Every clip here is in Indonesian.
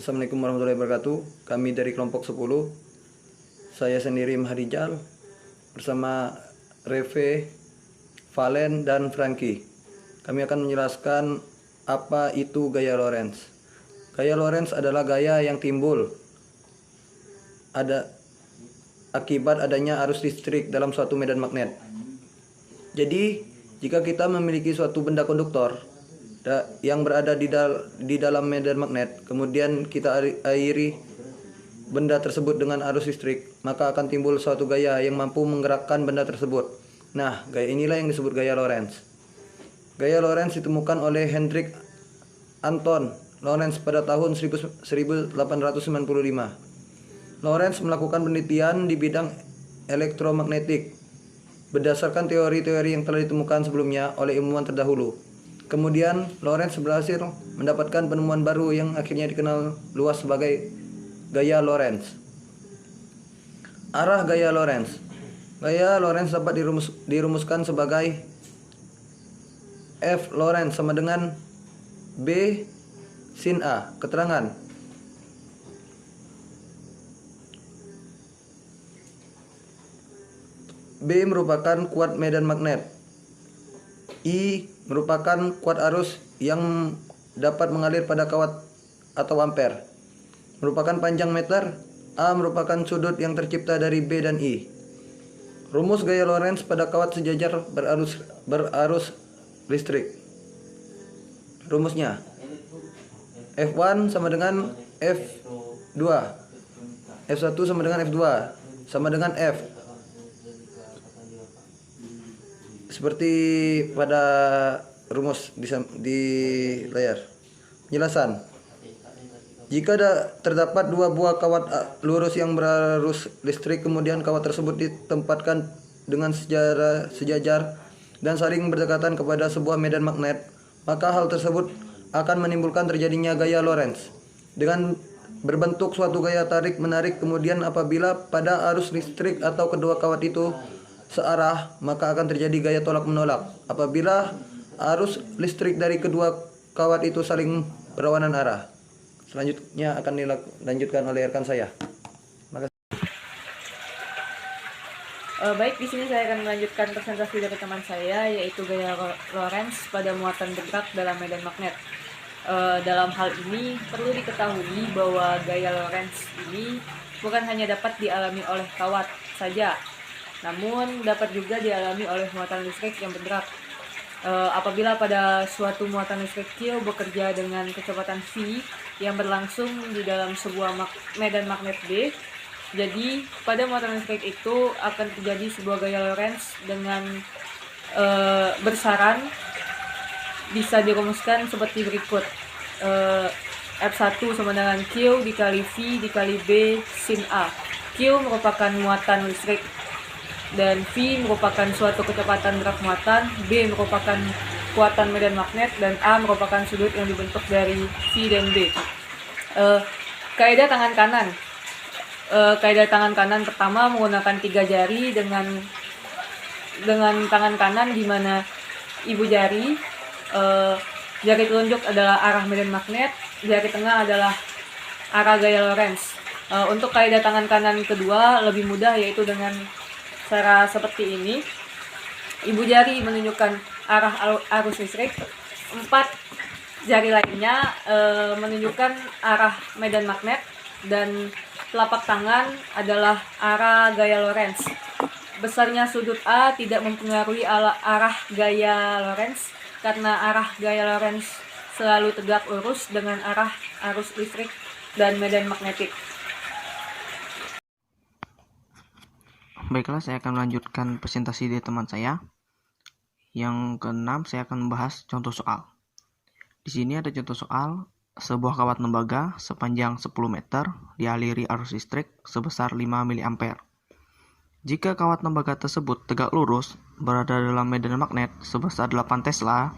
Assalamualaikum warahmatullahi wabarakatuh. Kami dari kelompok 10. Saya sendiri Mahrijal bersama Reve, Valen, dan Franky. Kami akan menjelaskan apa itu gaya Lorentz. Gaya Lorentz adalah gaya yang timbul akibat adanya arus listrik dalam suatu medan magnet. Jadi, jika kita memiliki suatu benda konduktor yang berada di dalam medan magnet, kemudian kita airi benda tersebut dengan arus listrik, maka akan timbul suatu gaya yang mampu menggerakkan benda tersebut. Nah, gaya inilah yang disebut gaya Lorentz. Gaya Lorentz ditemukan oleh Hendrik Anton Lorentz pada tahun 1895. Lorentz melakukan penelitian di bidang elektromagnetik berdasarkan teori-teori yang telah ditemukan sebelumnya oleh ilmuwan terdahulu. Kemudian Lorentz berhasil mendapatkan penemuan baru yang akhirnya dikenal luas sebagai gaya Lorentz. Arah gaya Lorentz. Gaya Lorentz dapat dirumuskan sebagai F Lorentz sama dengan B sin A. Keterangan: B merupakan kuat medan magnet. I merupakan kuat arus yang dapat mengalir pada kawat atau ampere. Merupakan panjang meter. A merupakan sudut yang tercipta dari B dan I. Rumus gaya Lorentz pada kawat sejajar berarus listrik. Rumusnya: F1 sama dengan F2. F1 sama dengan F2 sama dengan F. Seperti pada rumus di layar. Penjelasan: jika terdapat dua buah kawat lurus yang berarus listrik, kemudian kawat tersebut ditempatkan dengan sejajar dan saling berdekatan kepada sebuah medan magnet, maka hal tersebut akan menimbulkan terjadinya gaya Lorentz dengan berbentuk suatu gaya tarik-menarik. Kemudian apabila pada arus listrik atau kedua kawat itu searah, maka akan terjadi gaya tolak-menolak apabila arus listrik dari kedua kawat itu saling berlawanan arah. Selanjutnya akan dilanjutkan oleh rekan saya. Makasih. Baik, di sini saya akan melanjutkan presentasi dari teman saya, yaitu gaya Lorentz pada muatan bergerak dalam medan magnet. Dalam hal ini perlu diketahui bahwa gaya Lorentz ini bukan hanya dapat dialami oleh kawat saja, namun dapat juga dialami oleh muatan listrik yang bergerak. Apabila pada suatu muatan listrik Q bekerja dengan kecepatan V yang berlangsung di dalam sebuah medan magnet B, jadi pada muatan listrik itu akan terjadi sebuah gaya Lorentz dengan bersaran. Bisa dirumuskan seperti berikut: F1 sama dengan Q dikali V dikali B sin A. Q merupakan muatan listrik dan V merupakan suatu kecepatan gerak muatan, B merupakan kekuatan medan magnet, dan A merupakan sudut yang dibentuk dari V dan B. Kaidah tangan kanan. Kaidah tangan kanan pertama menggunakan 3 jari dengan tangan kanan, di mana ibu jari telunjuk adalah arah medan magnet, jari tengah adalah arah gaya Lorentz. Untuk kaidah tangan kanan kedua lebih mudah, yaitu dengan cara seperti ini. Ibu jari menunjukkan arah arus listrik, 4 jari lainnya menunjukkan arah medan magnet, dan telapak tangan adalah arah gaya Lorentz. Besarnya sudut A tidak mempengaruhi arah gaya Lorentz, karena arah gaya Lorentz selalu tegak lurus dengan arah arus listrik dan medan magnetik. Baiklah, saya akan melanjutkan presentasi dari teman saya. Yang keenam, saya akan membahas contoh soal. Di sini ada contoh soal: sebuah kawat lembaga sepanjang 10 meter dialiri arus listrik sebesar 5 mA. Jika kawat lembaga tersebut tegak lurus berada dalam medan magnet sebesar 8 Tesla,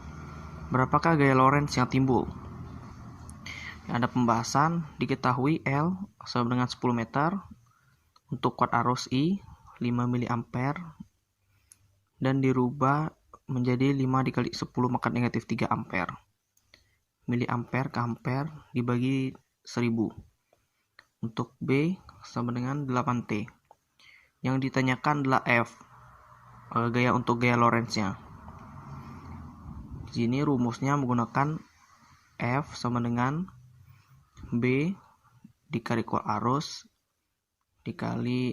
berapakah gaya Lorentz yang timbul? Ada pembahasan. Diketahui L sama dengan 10 meter, untuk kuat arus I 5 mA, dan dirubah menjadi 5 dikali 10 pangkat negatif 3 ampere. Miliampere ke ampere dibagi 1000. Untuk B sama dengan 8T. Yang ditanyakan adalah F, gaya Lorentz-nya. Di sini rumusnya menggunakan F sama dengan B dikali kuat arus dikali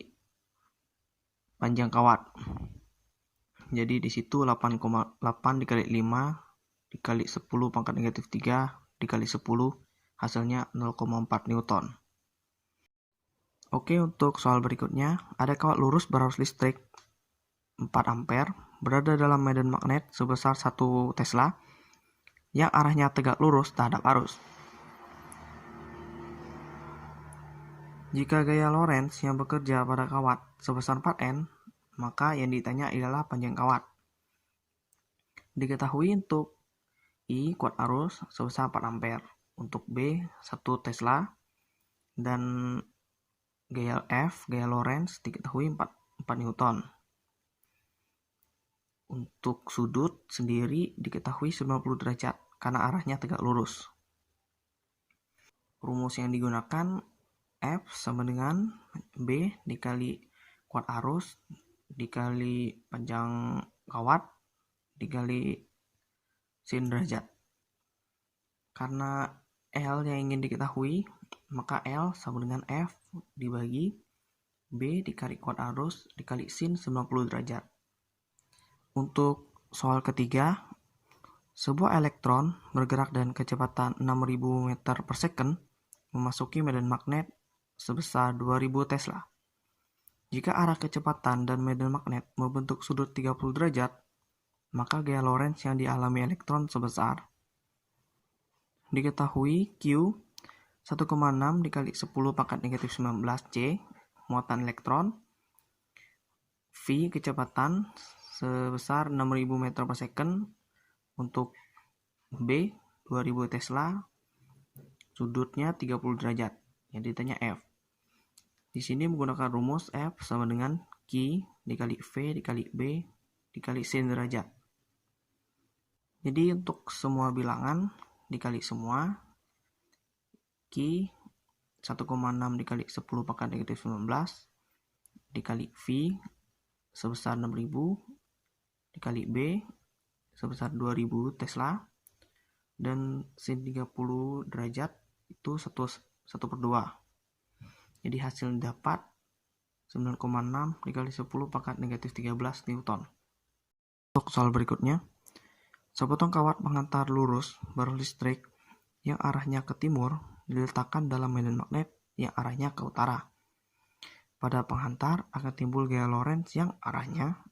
panjang kawat. Jadi di situ 8,8 dikali 5 dikali 10 pangkat negatif 3 dikali 10 hasilnya 0,4 Newton. Oke, untuk soal berikutnya, ada kawat lurus berarus listrik 4 ampere berada dalam medan magnet sebesar 1 Tesla yang arahnya tegak lurus terhadap arus. Jika gaya Lorentz yang bekerja pada kawat sebesar 4N, maka yang ditanya adalah panjang kawat. Diketahui untuk I kuat arus sebesar 4 ampere, untuk B 1 Tesla, dan gaya F, gaya Lorentz diketahui 4 Newton. Untuk sudut sendiri diketahui 90 derajat karena arahnya tegak lurus. Rumus yang digunakan F sama dengan B dikali kuat arus dikali panjang kawat dikali sin derajat. Karena L yang ingin diketahui, maka L sama dengan F dibagi B dikali kuat arus dikali sin 90 derajat. Untuk soal ketiga, sebuah elektron bergerak dengan kecepatan 6000 meter per second memasuki medan magnet sebesar 2000 Tesla. Jika arah kecepatan dan medan magnet membentuk sudut 30 derajat, maka gaya Lorentz yang dialami elektron sebesar diketahui Q 1,6 dikali 10 pangkat negatif 19 C muatan elektron, V kecepatan sebesar 6000 meter per second, untuk B 2000 Tesla, sudutnya 30 derajat. Yang ditanya F. Di sini menggunakan rumus F sama dengan Q dikali V dikali B dikali sin derajat. Jadi untuk semua bilangan dikali semua, Q 1,6 dikali 10 pangkat negatif 19 dikali V sebesar 6000 dikali B sebesar 2000 Tesla, dan sin 30 derajat itu 1/2. Jadi hasil dapat 9,6 dikali 10 pangkat negatif 13 Newton. Untuk soal berikutnya, sepotong kawat pengantar lurus berarus listrik yang arahnya ke timur diletakkan dalam medan magnet yang arahnya ke utara. Pada penghantar akan timbul gaya Lorentz yang arahnya.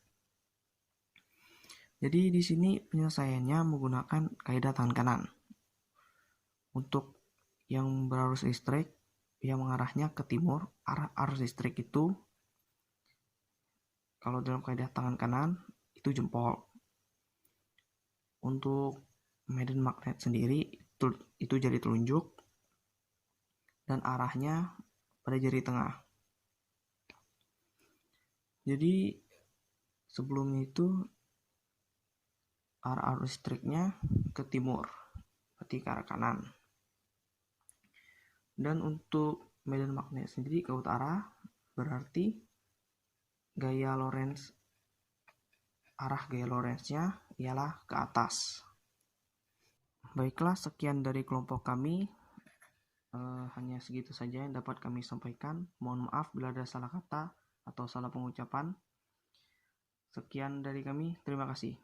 Jadi di sini penyelesaiannya menggunakan kaidah tangan kanan. Untuk yang berarus listrik yang mengarahnya ke timur, arah arus listrik itu kalau dalam kaidah tangan kanan itu jempol. Untuk medan magnet sendiri itu jari telunjuk dan arahnya pada jari tengah. Jadi sebelumnya itu arah arus listriknya ke timur, berarti ke arah kanan. Dan untuk medan magnet sendiri ke utara, berarti gaya Lorentz, arah gaya Lorentz-nya ialah ke atas. Baiklah, sekian dari kelompok kami. Hanya segitu saja yang dapat kami sampaikan. Mohon maaf bila ada salah kata atau salah pengucapan. Sekian dari kami, terima kasih.